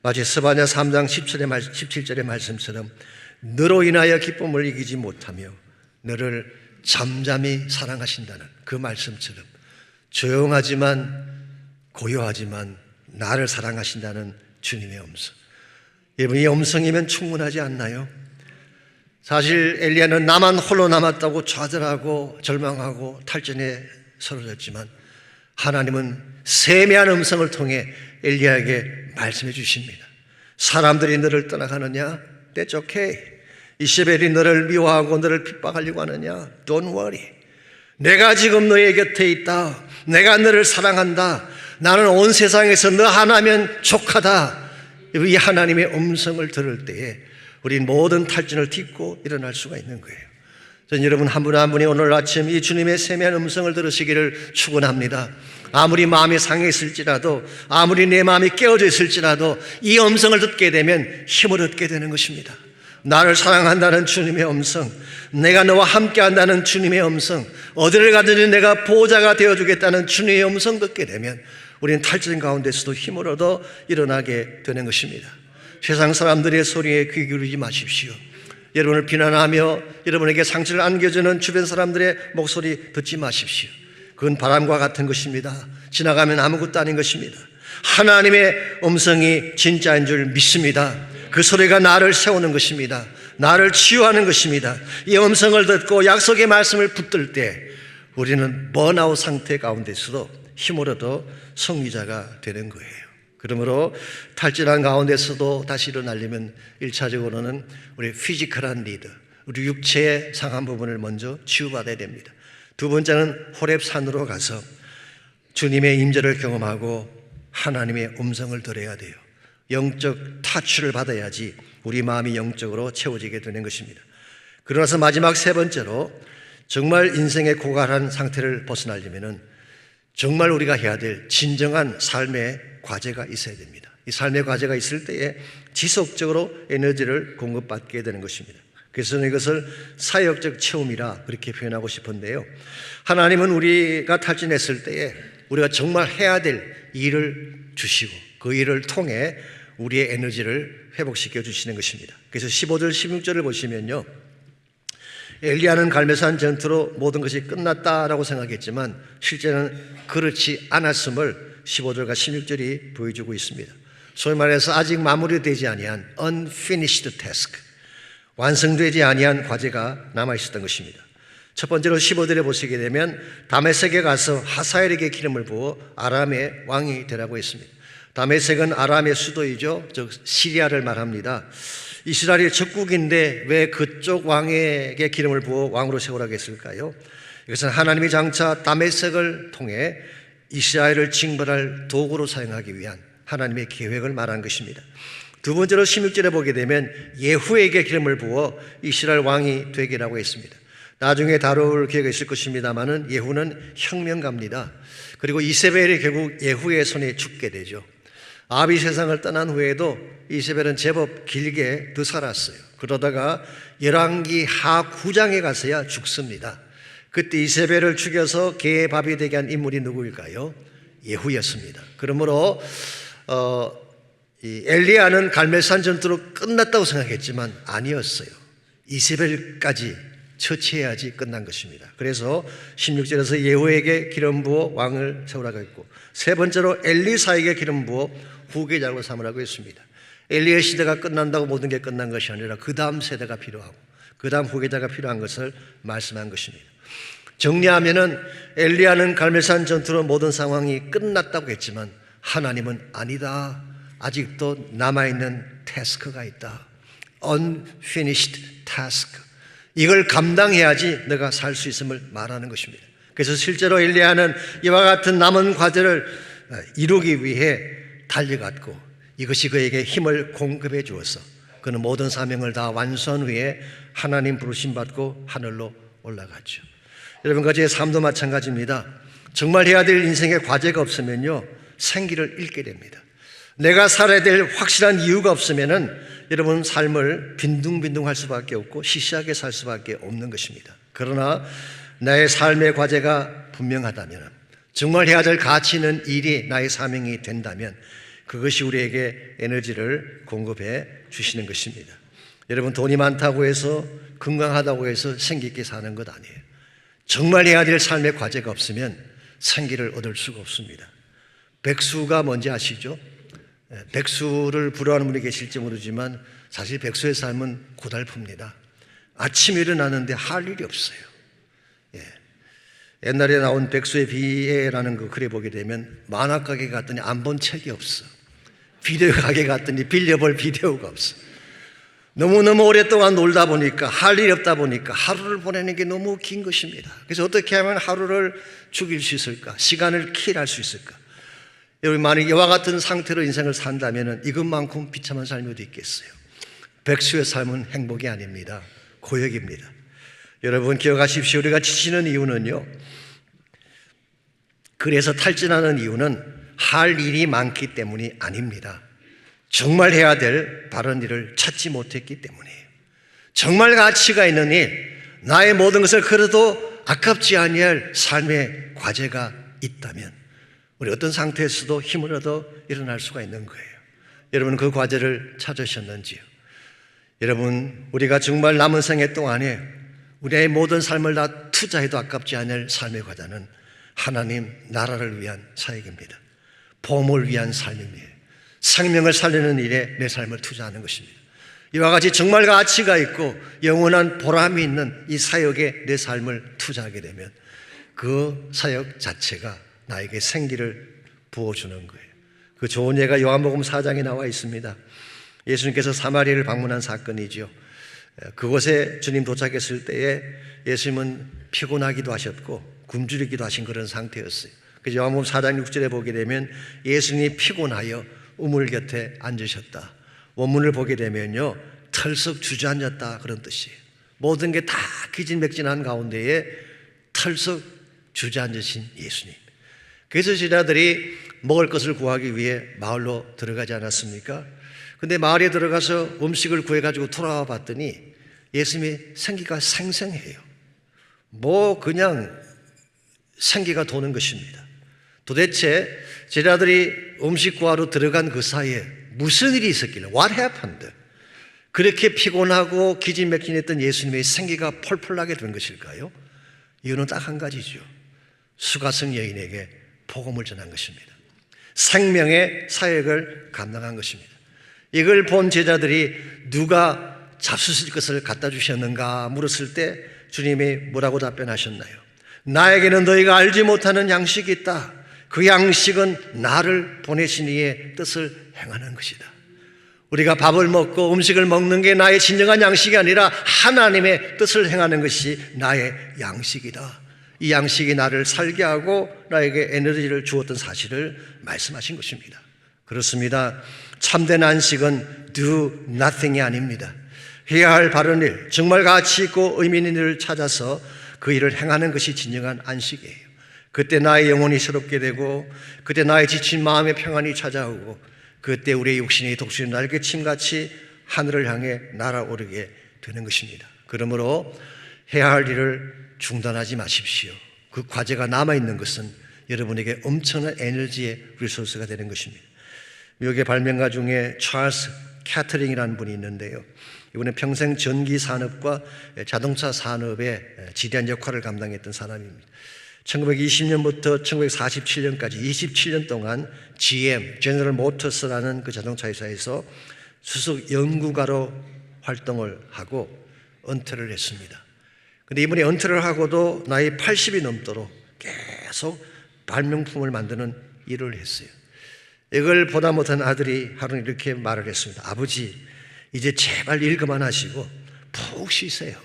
마치 스바냐 3장 17절의 말씀처럼 너로 인하여 기쁨을 이기지 못하며 너를 잠잠히 사랑하신다는 그 말씀처럼 조용하지만 고요하지만 나를 사랑하신다는 주님의 음성. 여러분, 이 음성이면 충분하지 않나요? 사실 엘리야는 나만 홀로 남았다고 좌절하고 절망하고 탈진에 쓰러졌지만 하나님은 세미한 음성을 통해 엘리야에게 말씀해 주십니다. 사람들이 너를 떠나가느냐? That's okay. 이세벨이 너를 미워하고 너를 핍박하려고 하느냐? Don't worry. 내가 지금 너의 곁에 있다. 내가 너를 사랑한다. 나는 온 세상에서 너 하나면 족하다. 이 하나님의 음성을 들을 때에 우린 모든 탈진을 딛고 일어날 수가 있는 거예요. 저는 여러분 한 분 한 분이 오늘 아침 이 주님의 세미한 음성을 들으시기를 축원합니다. 아무리 마음이 상해 있을지라도, 아무리 내 마음이 깨어져 있을지라도 이 음성을 듣게 되면 힘을 얻게 되는 것입니다. 나를 사랑한다는 주님의 음성, 내가 너와 함께 한다는 주님의 음성, 어디를 가든지 내가 보호자가 되어주겠다는 주님의 음성 듣게 되면 우리는 탈진 가운데서도 힘을 얻어 일어나게 되는 것입니다. 세상 사람들의 소리에 귀 기울이지 마십시오. 여러분을 비난하며 여러분에게 상처를 안겨주는 주변 사람들의 목소리 듣지 마십시오. 그건 바람과 같은 것입니다. 지나가면 아무것도 아닌 것입니다. 하나님의 음성이 진짜인 줄 믿습니다. 그 소리가 나를 세우는 것입니다. 나를 치유하는 것입니다. 이 음성을 듣고 약속의 말씀을 붙들 때 우리는 번아웃 상태 가운데서도 힘을 얻어 승리자가 되는 거예요. 그러므로 탈진한 가운데서도 다시 일어나려면 1차적으로는 우리 피지컬한 리더, 우리 육체의 상한 부분을 먼저 치유받아야 됩니다. 두 번째는 호렙산으로 가서 주님의 임재를 경험하고 하나님의 음성을 들어야 돼요. 영적 타치를 받아야지 우리 마음이 영적으로 채워지게 되는 것입니다. 그러나서 마지막 세 번째로 정말 인생의 고갈한 상태를 벗어나려면 정말 우리가 해야 될 진정한 삶의 과제가 있어야 됩니다. 이 삶의 과제가 있을 때에 지속적으로 에너지를 공급받게 되는 것입니다. 그래서 저는 이것을 사역적 체험이라 그렇게 표현하고 싶은데요. 하나님은 우리가 탈진했을 때에 우리가 정말 해야 될 일을 주시고 그 일을 통해 우리의 에너지를 회복시켜 주시는 것입니다. 그래서 15절 16절을 보시면요, 엘리야는 갈멜산 전투로 모든 것이 끝났다라고 생각했지만 실제는 그렇지 않았음을 15절과 16절이 보여주고 있습니다. 소위 말해서 아직 마무리되지 아니한 unfinished task, 완성되지 아니한 과제가 남아있었던 것입니다. 첫 번째로 15절에 보시게 되면 다메섹에 가서 하사엘에게 기름을 부어 아람의 왕이 되라고 했습니다. 다메섹은 아람의 수도이죠. 즉 시리아를 말합니다. 이스라엘이 적국인데 왜 그쪽 왕에게 기름을 부어 왕으로 세우라고 했을까요? 이것은 하나님이 장차 다메섹을 통해 이스라엘을 징벌할 도구로 사용하기 위한 하나님의 계획을 말한 것입니다. 두 번째로 16절에 보게 되면 예후에게 기름을 부어 이스라엘 왕이 되기라고 했습니다. 나중에 다룰 기회가 있을 것입니다만은 예후는 혁명가입니다. 그리고 이세벨이 결국 예후의 손에 죽게 되죠. 아합이 세상을 떠난 후에도 이세벨은 제법 길게 더 살았어요. 그러다가 열왕기 하 9장에 가서야 죽습니다. 그때 이세벨을 죽여서 개의 밥이 되게 한 인물이 누구일까요? 예후였습니다. 그러므로 이 엘리야는 갈멜산 전투로 끝났다고 생각했지만 아니었어요. 이세벨까지 처치해야지 끝난 것입니다. 그래서 16절에서 예후에게 기름 부어 왕을 세우라고 했고, 세 번째로 엘리사에게 기름 부어 후계자로 삼으라고 했습니다. 엘리의 시대가 끝난다고 모든 게 끝난 것이 아니라 그 다음 세대가 필요하고 그 다음 후계자가 필요한 것을 말씀한 것입니다. 정리하면은 엘리야는 갈멜산 전투로 모든 상황이 끝났다고 했지만 하나님은 아니다. 아직도 남아있는 태스크가 있다. Unfinished task. 이걸 감당해야지 너가 살 수 있음을 말하는 것입니다. 그래서 실제로 엘리야는 이와 같은 남은 과제를 이루기 위해 달려갔고 이것이 그에게 힘을 공급해 주어서 그는 모든 사명을 다 완수한 후에 하나님 부르심 받고 하늘로 올라갔죠. 여러분과 제 삶도 마찬가지입니다. 정말 해야 될 인생의 과제가 없으면요, 생기를 잃게 됩니다. 내가 살아야 될 확실한 이유가 없으면은 여러분 삶을 빈둥빈둥할 수밖에 없고 시시하게 살 수밖에 없는 것입니다. 그러나 나의 삶의 과제가 분명하다면, 정말 해야 될 가치 있는 일이 나의 사명이 된다면 그것이 우리에게 에너지를 공급해 주시는 것입니다. 여러분, 돈이 많다고 해서 건강하다고 해서 생기 있게 사는 것 아니에요. 정말 해야 될 삶의 과제가 없으면 생기를 얻을 수가 없습니다. 백수가 뭔지 아시죠? 백수를 부러워하는 분이 계실지 모르지만 사실 백수의 삶은 고달픕니다. 아침에 일어나는데 할 일이 없어요. 옛날에 나온 백수의 비애라는 그 글에 보게 되면 만화가게 갔더니 안 본 책이 없어. 비디오 가게 갔더니 빌려볼 비디오가 없어. 너무너무 오랫동안 놀다 보니까 할 일이 없다 보니까 하루를 보내는 게 너무 긴 것입니다. 그래서 어떻게 하면 하루를 죽일 수 있을까? 시간을 킬할 수 있을까? 여러분, 만약 이와 같은 상태로 인생을 산다면 이것만큼 비참한 삶이 어디 있겠어요? 백수의 삶은 행복이 아닙니다. 고역입니다. 여러분 기억하십시오. 우리가 지치는 이유는요, 그래서 탈진하는 이유는 할 일이 많기 때문이 아닙니다. 정말 해야 될 바른 일을 찾지 못했기 때문이에요. 정말 가치가 있는 일, 나의 모든 것을 걸어도 아깝지 아니할 삶의 과제가 있다면 우리 어떤 상태에서도 힘을 얻어 일어날 수가 있는 거예요. 여러분 그 과제를 찾으셨는지요? 여러분 우리가 정말 남은 생애 동안에 우리의 모든 삶을 다 투자해도 아깝지 않을 삶의 과제는 하나님 나라를 위한 사역입니다. 보험을 위한 삶입니다. 생명을 살리는 일에 내 삶을 투자하는 것입니다. 이와 같이 정말 가치가 있고 영원한 보람이 있는 이 사역에 내 삶을 투자하게 되면 그 사역 자체가 나에게 생기를 부어주는 거예요. 그 좋은 예가 요한복음 4장에 나와 있습니다. 예수님께서 사마리아를 방문한 사건이죠. 그곳에 주님 도착했을 때에 예수님은 피곤하기도 하셨고 굶주리기도 하신 그런 상태였어요. 그래서 요한복음 4장 6절에 보게 되면 예수님이 피곤하여 우물 곁에 앉으셨다. 원문을 보게 되면요, 털썩 주저앉았다 그런 뜻이에요. 모든 게 다 기진맥진한 가운데에 털썩 주저앉으신 예수님. 그래서 제자들이 먹을 것을 구하기 위해 마을로 들어가지 않았습니까? 근데 마을에 들어가서 음식을 구해가지고 돌아와 봤더니 예수님의 생기가 생생해요. 뭐 그냥 생기가 도는 것입니다. 도대체 제자들이 음식 구하러 들어간 그 사이에 무슨 일이 있었길래 What happened? 그렇게 피곤하고 기진맥진했던 예수님의 생기가 펄펄 나게 된 것일까요? 이유는 딱 한 가지죠. 수가성 여인에게 복음을 전한 것입니다. 생명의 사역을 감당한 것입니다. 이걸 본 제자들이 누가 잡수실 것을 갖다 주셨는가 물었을 때 주님이 뭐라고 답변하셨나요? 나에게는 너희가 알지 못하는 양식이 있다. 그 양식은 나를 보내신 이의 뜻을 행하는 것이다. 우리가 밥을 먹고 음식을 먹는 게 나의 진정한 양식이 아니라 하나님의 뜻을 행하는 것이 나의 양식이다. 이 양식이 나를 살게 하고 나에게 에너지를 주었던 사실을 말씀하신 것입니다. 그렇습니다. 참된 안식은 do nothing이 아닙니다. 해야 할 바른 일, 정말 가치 있고 의미 있는 일을 찾아서 그 일을 행하는 것이 진정한 안식이에요. 그때 나의 영혼이 새롭게 되고 그때 나의 지친 마음의 평안이 찾아오고 그때 우리의 육신이 독수리 날개침같이 하늘을 향해 날아오르게 되는 것입니다. 그러므로 해야 할 일을 중단하지 마십시오. 그 과제가 남아있는 것은 여러분에게 엄청난 에너지의 리소스가 되는 것입니다. 미국의 발명가 중에 찰스 캐터링이라는 분이 있는데요. 이분은 평생 전기 산업과 자동차 산업에 지대한 역할을 감당했던 사람입니다. 1920년부터 1947년까지 27년 동안 GM, 제너럴 모터스라는 그 자동차 회사에서 수석 연구가로 활동을 하고 은퇴를 했습니다. 근데 이분이 은퇴를 하고도 나이 80이 넘도록 계속 발명품을 만드는 일을 했어요. 이걸 보다 못한 아들이 하루는 이렇게 말을 했습니다. 아버지, 이제 제발 일 그만하시고 푹 쉬세요.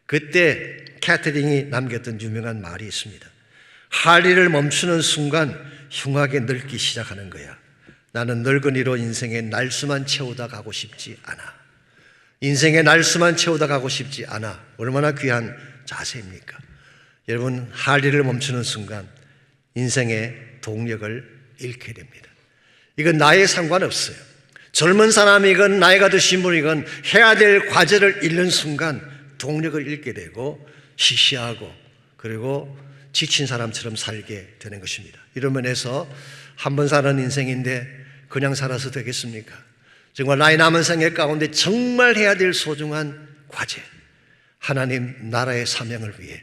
그때 캐터링이 남겼던 유명한 말이 있습니다. 할 일을 멈추는 순간 흉하게 늙기 시작하는 거야. 나는 늙은이로 인생의 날수만 채우다 가고 싶지 않아. 인생의 날수만 채우다 가고 싶지 않아. 얼마나 귀한 자세입니까? 여러분, 할 일을 멈추는 순간 인생의 동력을 잃게 됩니다. 이건 나에 상관없어요. 젊은 사람이건 나이가 드신 분이건 해야 될 과제를 잃는 순간 동력을 잃게 되고 시시하고 그리고 지친 사람처럼 살게 되는 것입니다. 이런 면에서 한 번 사는 인생인데 그냥 살아서 되겠습니까? 정말 나의 남은 생애 가운데 정말 해야 될 소중한 과제, 하나님 나라의 사명을 위해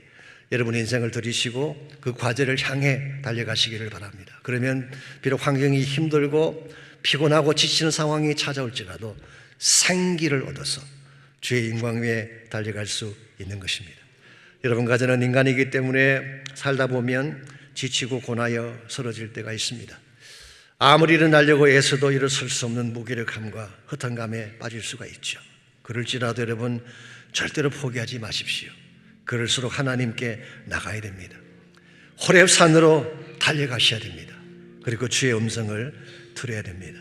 여러분 인생을 들이시고 그 과제를 향해 달려가시기를 바랍니다. 그러면 비록 환경이 힘들고 피곤하고 지치는 상황이 찾아올지라도 생기를 얻어서 주의 영광 위에 달려갈 수 있는 것입니다. 여러분과 저는 인간이기 때문에 살다 보면 지치고 고나여 쓰러질 때가 있습니다. 아무리 일어나려고 애써도 일어설 수 없는 무기력함과 허탄감에 빠질 수가 있죠. 그럴지라도 여러분 절대로 포기하지 마십시오. 그럴수록 하나님께 나가야 됩니다. 호렙산으로 달려가셔야 됩니다. 그리고 주의 음성을 들어야 됩니다.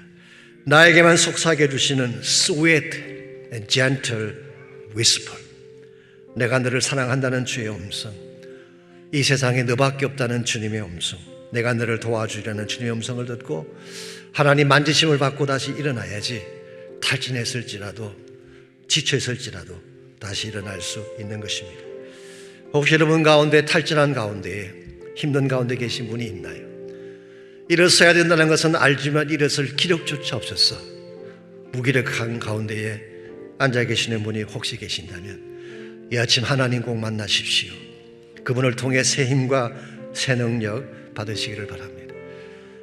나에게만 속삭여 주시는 sweet and gentle whisper, 내가 너를 사랑한다는 주의 음성, 이 세상에 너밖에 없다는 주님의 음성, 내가 너를 도와주려는 주님의 음성을 듣고 하나님 만지심을 받고 다시 일어나야지 탈진했을지라도 지쳐있을지라도 다시 일어날 수 있는 것입니다. 혹시 여러분 가운데 탈진한 가운데 힘든 가운데 계신 분이 있나요? 일어서야 된다는 것은 알지만 일어설 기력조차 없었어. 무기력한 가운데에 앉아 계시는 분이 혹시 계신다면 이 아침 하나님 꼭 만나십시오. 그분을 통해 새 힘과 새 능력 받으시기를 바랍니다.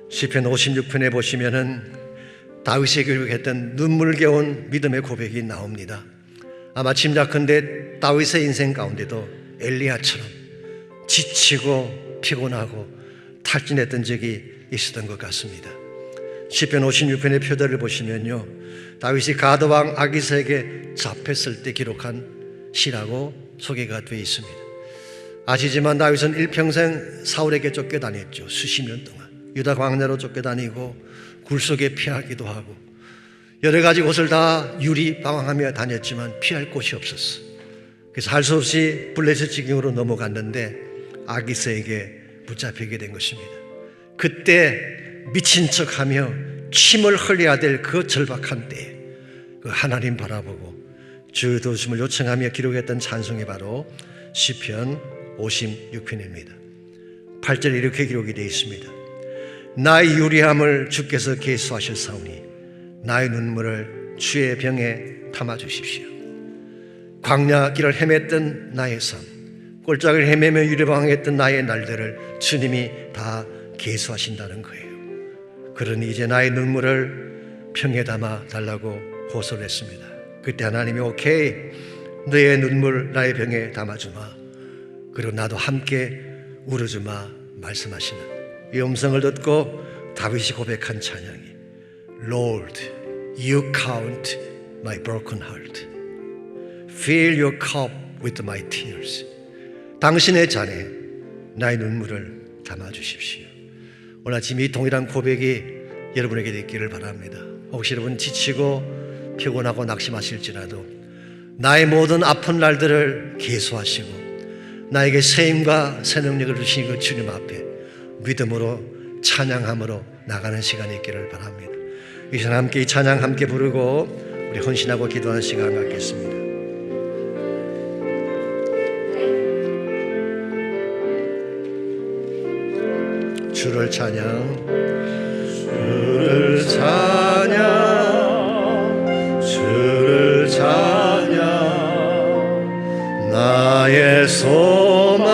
시편 56편에 보시면은 다윗이 기록했던 눈물겨운 믿음의 고백이 나옵니다. 아마 짐작컨대 다윗의 인생 가운데도 엘리야처럼 지치고 피곤하고 탈진했던 적이 있었던 것 같습니다. 시편 56편의 표대를 보시면요, 다윗이 가드왕 아기스에게 잡혔을 때 기록한 시라고 소개가 되어 있습니다. 아시지만 다윗은 일평생 사울에게 쫓겨다녔죠. 수십 년 동안 유다 광야로 쫓겨다니고 굴속에 피하기도 하고 여러 가지 곳을 다 유리방황하며 다녔지만 피할 곳이 없었어. 그래서 할 수 없이 블레셋 지경으로 넘어갔는데 아기스에게 붙잡히게 된 것입니다. 그때 미친 척하며 침을 흘려야 될 그 절박한 때에 그 하나님 바라보고 주 도우심을 요청하며 기록했던 찬송이 바로 시편 56편입니다. 8절 이렇게 기록이 되어 있습니다. 나의 유리함을 주께서 계수하셨사오니 나의 눈물을 주의 병에 담아주십시오. 광야 길을 헤맸던 나의 삶, 꼴짝을 헤매며 유리방황했던 나의 날들을 주님이 다 계수하신다는 거예요. 그러니 이제 나의 눈물을 병에 담아 달라고 호소를 했습니다. 그때 하나님이 오케이, 너의 눈물 나의 병에 담아주마, 그리고 나도 함께 울어주마 말씀하시는 이 음성을 듣고 다윗이 고백한 찬양이 Lord, you count my broken heart. Fill your cup with my tears. 당신의 잔에 나의 눈물을 담아주십시오. 오늘 아침 이 동일한 고백이 여러분에게 있기를 바랍니다. 혹시 여러분 지치고 피곤하고 낙심하실지라도 나의 모든 아픈 날들을 계수하시고 나에게 새 힘과 새 능력을 주신 그 주님 앞에 믿음으로 찬양함으로 나가는 시간이 있기를 바랍니다. 이 시간 함께 이 찬양 함께 부르고 우리 헌신하고 기도하는 시간 갖겠습니다. 주를 찬양, 주를 찬양, 주를 찬양. 나의 소망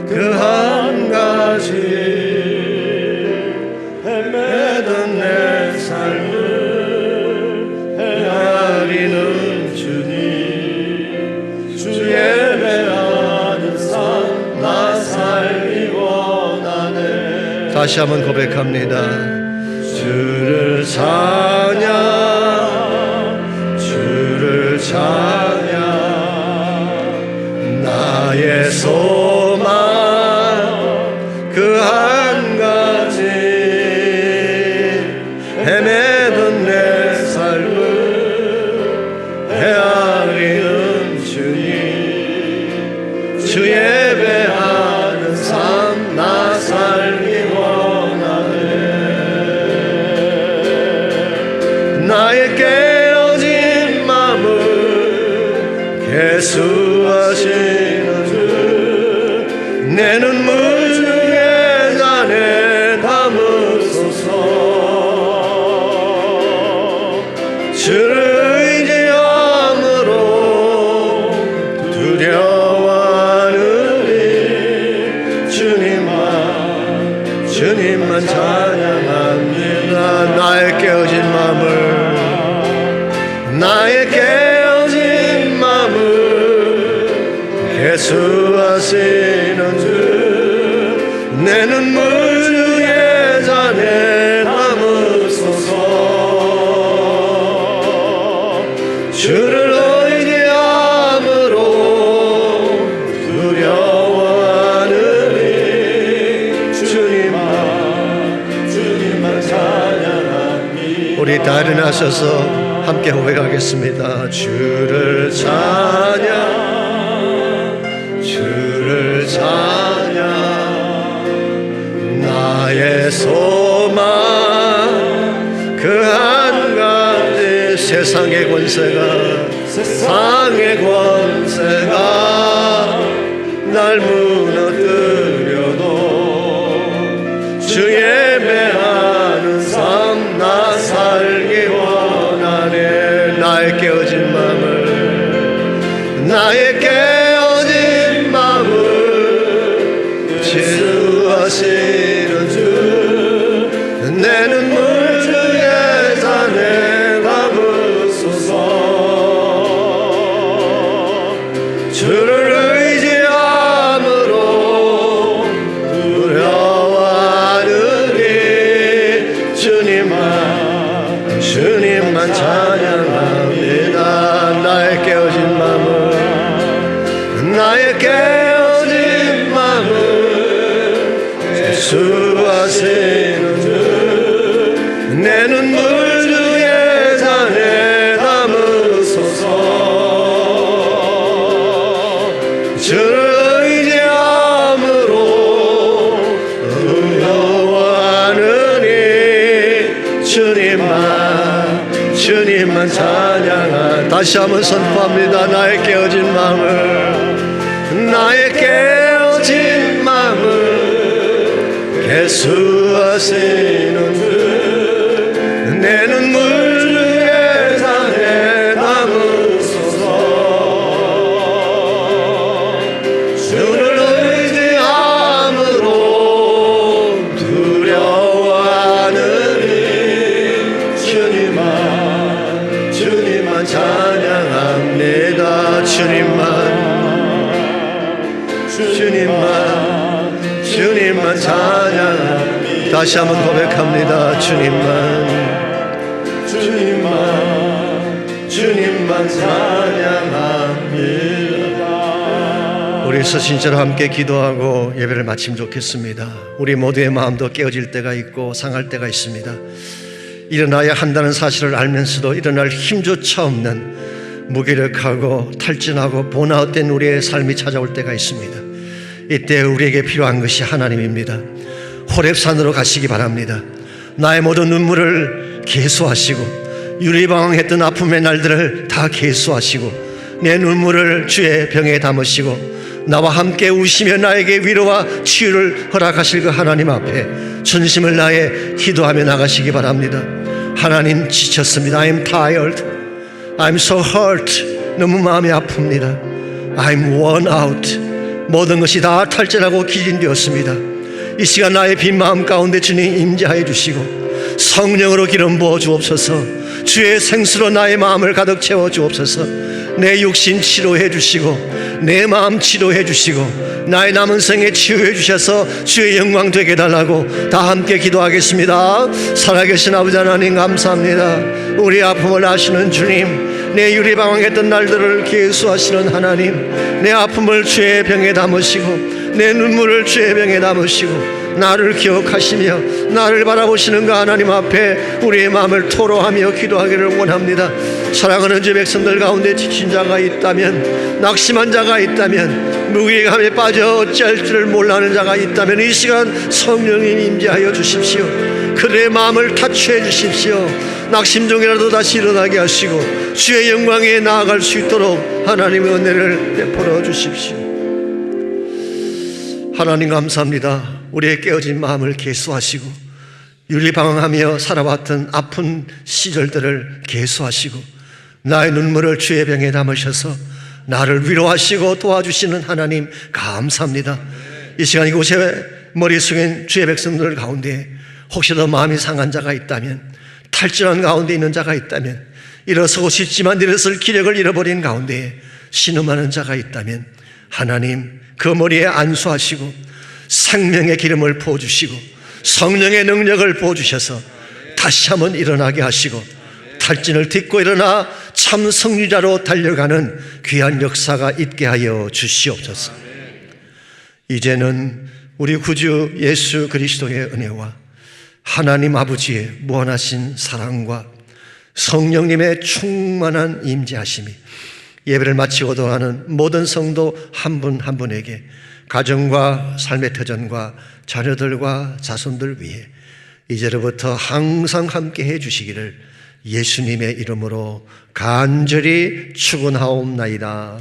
그 한 가지, 헤매던 내 삶을 헤아리는 주님, 주 예배하는 삶 나 살기 원하네. 다시 한번 고백합니다. 주를 찬양, 주를 찬양. 나의 소망 그 한 가지, 헤매던 내 삶을 헤아리는 주님, 주 예배하는 삶 나 살기 원하네. 나의 깨어진 마음을 계수하시는 주, 내 눈물 주의 잔에 담으소서. 주를 의지함으로 두려워하느니 주님만 찬양합니다. 나의 깨어진 마음을, 나의 깨어진 마음을 계수하시는 주, 내 눈물 주의 잔에 담으소서. 주를 의지함으로 두려워하느니 주님만 찬양합니다. 우리 다 일어나셔서 함께 고백하겠습니다. 주를 찬양, 주를 찬양. 나의 소망 그 한 가지, 세상의 권세가 날 무너뜨려도 주 예배하는 삶 나 살기 원하네. 나의 깨어진 마음을 치유하시는 주, 내 눈물 중에 잔해 담으소서. 주를 의지함으로 두려워하느니 주님만 찬양합니다. 나의 깨어진 마음을 수하시는 주, 내 눈물 중에 잔해 담으소서. 주를 의지함으로 두려워하느니 주님만 찬양하. 다시 한번 선포합니다. 나의 깨어진 마음을 개수하시는 주, 내 눈물 중에 잔해 담으소서. 주를 의지함으로 두려워하느니 주님만 찬양합니다. 주님만 찬양합니다. 다시 한번 고백합니다. 주님만 찬양합니다. 우리 서신처럼 함께 기도하고 예배를 마치면 좋겠습니다. 우리 모두의 마음도 깨어질 때가 있고 상할 때가 있습니다. 일어나야 한다는 사실을 알면서도 일어날 힘조차 없는 무기력하고 탈진하고 번아웃된 우리의 삶이 찾아올 때가 있습니다. 이때 우리에게 필요한 것이 하나님입니다. 호렙산으로 가시기 바랍니다. 나의 모든 눈물을 계수하시고 유리방황했던 아픔의 날들을 다 계수하시고 내 눈물을 주의 병에 담으시고 나와 함께 우시며 나에게 위로와 치유를 허락하실 그 하나님 앞에 전심을 다해 기도하며 나가시기 바랍니다. 하나님, 지쳤습니다. I'm tired. I'm so hurt. 너무 마음이 아픕니다. I'm worn out. 모든 것이 다 탈진하고 기진되었습니다. 이 시간 나의 빈 마음 가운데 주님 임재하여 주시고 성령으로 기름 부어 주옵소서. 주의 생수로 나의 마음을 가득 채워 주옵소서. 내 육신 치료해 주시고 내 마음 치료해 주시고 나의 남은 생에 치유해 주셔서 주의 영광 되게 해달라고 다 함께 기도하겠습니다. 살아계신 아버지 하나님, 감사합니다. 우리 아픔을 아시는 주님, 내 유리방황했던 날들을 계수하시는 하나님, 내 아픔을 주의 병에 담으시고 내 눈물을 주의 병에 담으시고 나를 기억하시며 나를 바라보시는 그 하나님 앞에 우리의 마음을 토로하며 기도하기를 원합니다. 사랑하는 주 백성들 가운데 지친 자가 있다면, 낙심한 자가 있다면, 무기감에 빠져 어찌할 줄을 몰라하는 자가 있다면 이 시간 성령님 임재하여 주십시오. 그들의 마음을 타취해 주십시오. 낙심 중이라도 다시 일어나게 하시고 주의 영광에 나아갈 수 있도록 하나님의 은혜를 베풀어 주십시오. 하나님, 감사합니다. 우리의 깨어진 마음을 계수하시고 유리방황하며 살아왔던 아픈 시절들을 계수하시고 나의 눈물을 주의 병에 담으셔서 나를 위로하시고 도와주시는 하나님, 감사합니다. 이 시간 이곳에 머리 숙인 주의 백성들 가운데 혹시라도 마음이 상한 자가 있다면, 탈진한 가운데 있는 자가 있다면, 일어서고 싶지만 일어설 기력을 잃어버린 가운데 신음하는 자가 있다면 하나님, 그 머리에 안수하시고 생명의 기름을 부어주시고 성령의 능력을 부어주셔서 다시 한번 일어나게 하시고 탈진을 딛고 일어나 참 승리자로 달려가는 귀한 역사가 있게 하여 주시옵소서. 이제는 우리 구주 예수 그리스도의 은혜와 하나님 아버지의 무한하신 사랑과 성령님의 충만한 임재하심이 예배를 마치고 돌아가는 모든 성도 한 분 한 분에게 가정과 삶의 터전과 자녀들과 자손들 위해 이제로부터 항상 함께 해 주시기를 예수님의 이름으로 간절히 축원하옵나이다.